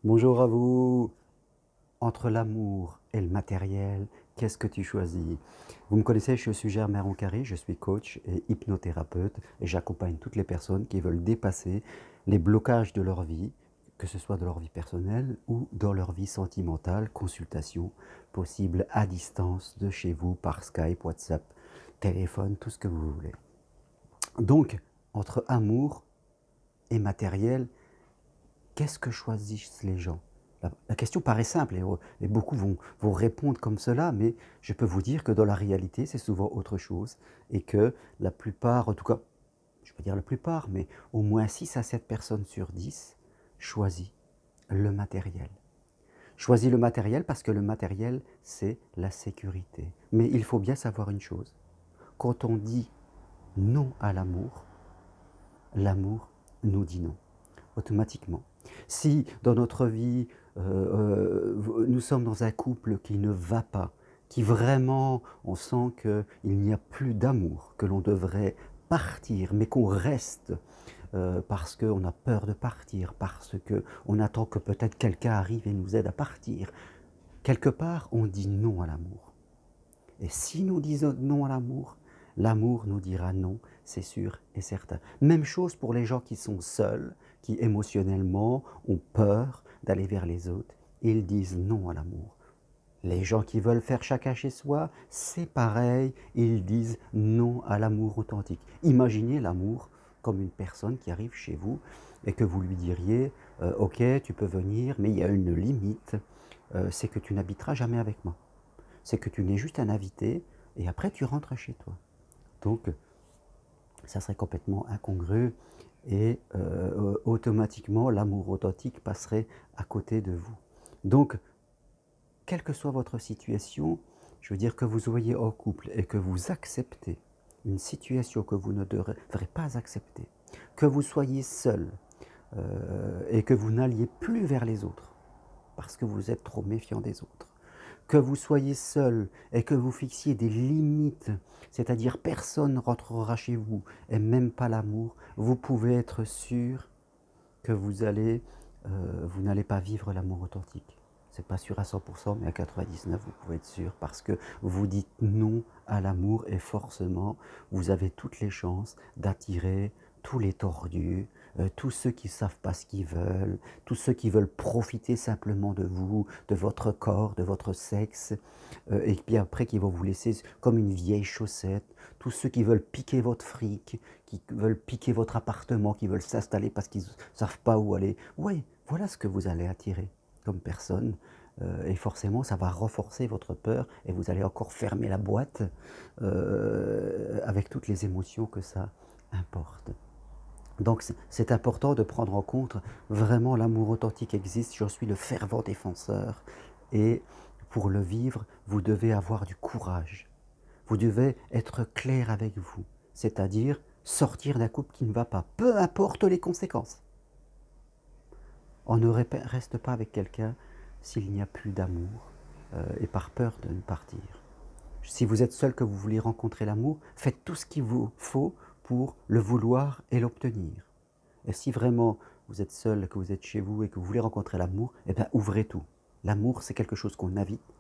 Bonjour à vous. Entre l'amour et le matériel, qu'est-ce que tu choisis? Vous me connaissez, je suis Germain Carré, je suis coach et hypnothérapeute et j'accompagne toutes les personnes qui veulent dépasser les blocages de leur vie, que ce soit de leur vie personnelle ou dans leur vie sentimentale. Consultation possible à distance de chez vous par Skype, WhatsApp, téléphone, tout ce que vous voulez. Donc, entre amour et matériel, qu'est-ce que choisissent les gens? La question paraît simple et beaucoup vont répondre comme cela, mais je peux vous dire que dans la réalité, c'est souvent autre chose et que la plupart, en tout cas, je peux dire la plupart, mais au moins 6 à 7 personnes sur 10 choisissent le matériel. Choisit le matériel parce que le matériel, c'est la sécurité. Mais il faut bien savoir une chose, quand on dit non à l'amour nous dit non. Automatiquement. Si dans notre vie, nous sommes dans un couple qui ne va pas, qui vraiment on sent qu'il n'y a plus d'amour, que l'on devrait partir, mais qu'on reste, parce qu'on a peur de partir, parce qu'on attend que peut-être quelqu'un arrive et nous aide à partir. Quelque part, on dit non à l'amour. Et si nous disons non à l'amour, l'amour nous dira non, c'est sûr et certain. Même chose pour les gens qui sont seuls, qui émotionnellement ont peur d'aller vers les autres, ils disent non à l'amour. Les gens qui veulent faire chacun chez soi, c'est pareil, ils disent non à l'amour authentique. Imaginez l'amour comme une personne qui arrive chez vous et que vous lui diriez ok, tu peux venir, mais il y a une limite, c'est que tu n'habiteras jamais avec moi. C'est que tu n'es juste un invité et après tu rentres chez toi. Donc, ça serait complètement incongru et automatiquement l'amour authentique passerait à côté de vous. Donc, quelle que soit votre situation, je veux dire que vous soyez en couple et que vous acceptez une situation que vous ne devrez pas accepter, que vous soyez seul et que vous n'alliez plus vers les autres parce que vous êtes trop méfiant des autres, que vous soyez seul et que vous fixiez des limites, c'est-à-dire personne ne rentrera chez vous et même pas l'amour, vous pouvez être sûr que vous n'allez pas vivre l'amour authentique. C'est pas sûr à 100%, mais à 99, vous pouvez être sûr parce que vous dites non à l'amour et forcément, vous avez toutes les chances d'attirer tous les tordus, tous ceux qui ne savent pas ce qu'ils veulent, tous ceux qui veulent profiter simplement de vous, de votre corps, de votre sexe, et puis après qui vont vous laisser comme une vieille chaussette, tous ceux qui veulent piquer votre fric, qui veulent piquer votre appartement, qui veulent s'installer parce qu'ils ne savent pas où aller. Oui, voilà ce que vous allez attirer comme personne. Et forcément, ça va renforcer votre peur et vous allez encore fermer la boîte avec toutes les émotions que ça importe. Donc c'est important de prendre en compte vraiment l'amour authentique existe, j'en suis le fervent défenseur. Et pour le vivre, vous devez avoir du courage. Vous devez être clair avec vous, c'est-à-dire sortir d'un couple qui ne va pas, peu importe les conséquences. On ne reste pas avec quelqu'un s'il n'y a plus d'amour et par peur de ne partir. Si vous êtes seul, que vous voulez rencontrer l'amour, faites tout ce qu'il vous faut pour le vouloir et l'obtenir. Et si vraiment vous êtes seul, que vous êtes chez vous et que vous voulez rencontrer l'amour, eh bien ouvrez tout. L'amour, c'est quelque chose qu'on invite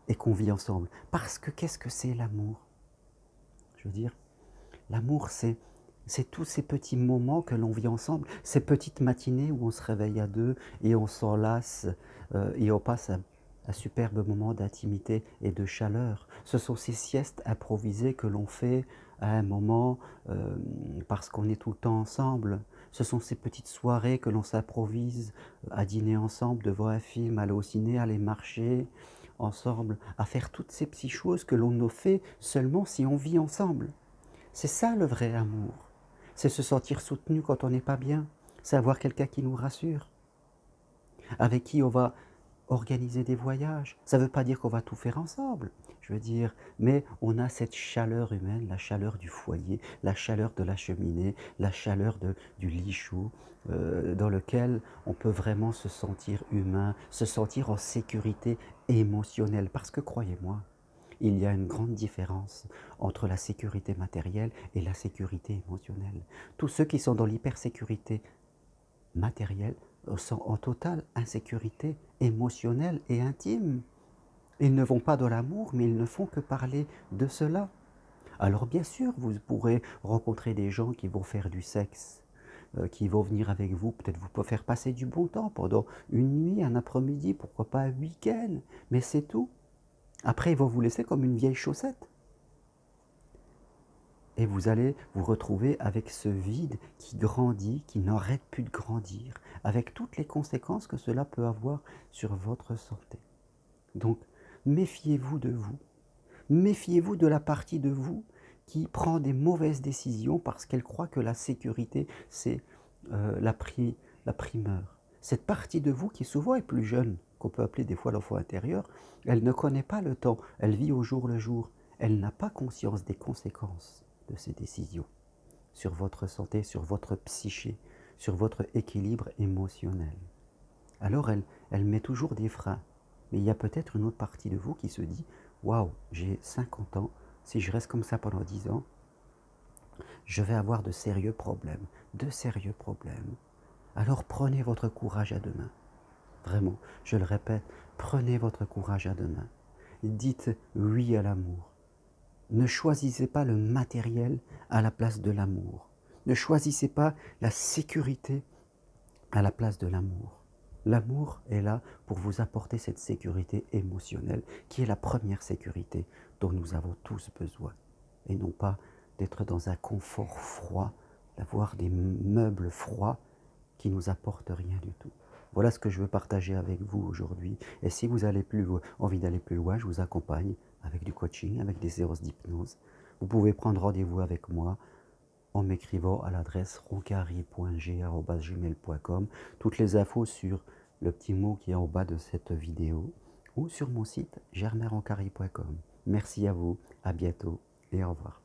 et qu'on vit ensemble. Parce que qu'est-ce que c'est l'amour? Je veux dire, l'amour, c'est tous ces petits moments que l'on vit ensemble, ces petites matinées où on se réveille à deux et on s'enlace et on passe un superbe moment d'intimité et de chaleur. Ce sont ces siestes improvisées que l'on fait à un moment parce qu'on est tout le temps ensemble. Ce sont ces petites soirées que l'on s'improvise à dîner ensemble devant un film, aller au ciné, aller marcher ensemble, à faire toutes ces petites choses que l'on ne fait seulement si on vit ensemble. C'est ça le vrai amour. C'est se sentir soutenu quand on n'est pas bien. C'est avoir quelqu'un qui nous rassure, avec qui on va organiser des voyages. Ça ne veut pas dire qu'on va tout faire ensemble, je veux dire, mais on a cette chaleur humaine, la chaleur du foyer, la chaleur de la cheminée, la chaleur du lit chaud, dans lequel on peut vraiment se sentir humain, se sentir en sécurité émotionnelle. Parce que croyez-moi, il y a une grande différence entre la sécurité matérielle et la sécurité émotionnelle. Tous ceux qui sont dans l'hypersécurité matérielle sont en totale insécurité émotionnelle et intime. Ils ne vont pas dans l'amour, mais ils ne font que parler de cela. Alors bien sûr, vous pourrez rencontrer des gens qui vont faire du sexe, qui vont venir avec vous, peut-être vous pouvez faire passer du bon temps pendant une nuit, un après-midi, pourquoi pas un week-end, mais c'est tout. Après, ils vont vous laisser comme une vieille chaussette. Et vous allez vous retrouver avec ce vide qui grandit, qui n'arrête plus de grandir, avec toutes les conséquences que cela peut avoir sur votre santé. Donc, méfiez-vous de vous. Méfiez-vous de la partie de vous qui prend des mauvaises décisions parce qu'elle croit que la sécurité, c'est la primeur. Cette partie de vous qui souvent est plus jeune, qu'on peut appeler des fois l'enfant intérieur, elle ne connaît pas le temps, elle vit au jour le jour. Elle n'a pas conscience des conséquences de ces décisions sur votre santé, sur votre psyché, sur votre équilibre émotionnel. Alors elle met toujours des freins. Mais il y a peut-être une autre partie de vous qui se dit « Waouh, j'ai 50 ans, si je reste comme ça pendant 10 ans, je vais avoir de sérieux problèmes, de sérieux problèmes. » Alors prenez votre courage à deux mains. Vraiment, je le répète, prenez votre courage à deux mains. Dites oui à l'amour. Ne choisissez pas le matériel à la place de l'amour. Ne choisissez pas la sécurité à la place de l'amour. L'amour est là pour vous apporter cette sécurité émotionnelle qui est la première sécurité dont nous avons tous besoin. Et non pas d'être dans un confort froid, d'avoir des meubles froids qui nous apportent rien du tout. Voilà ce que je veux partager avec vous aujourd'hui. Et si vous avez envie d'aller plus loin, je vous accompagne avec du coaching, avec des séances d'hypnose. Vous pouvez prendre rendez-vous avec moi en m'écrivant à l'adresse roncari.g@gmail.com. Toutes les infos sur le petit mot qui est en bas de cette vidéo ou sur mon site germainroncari.com. Merci à vous, à bientôt et au revoir.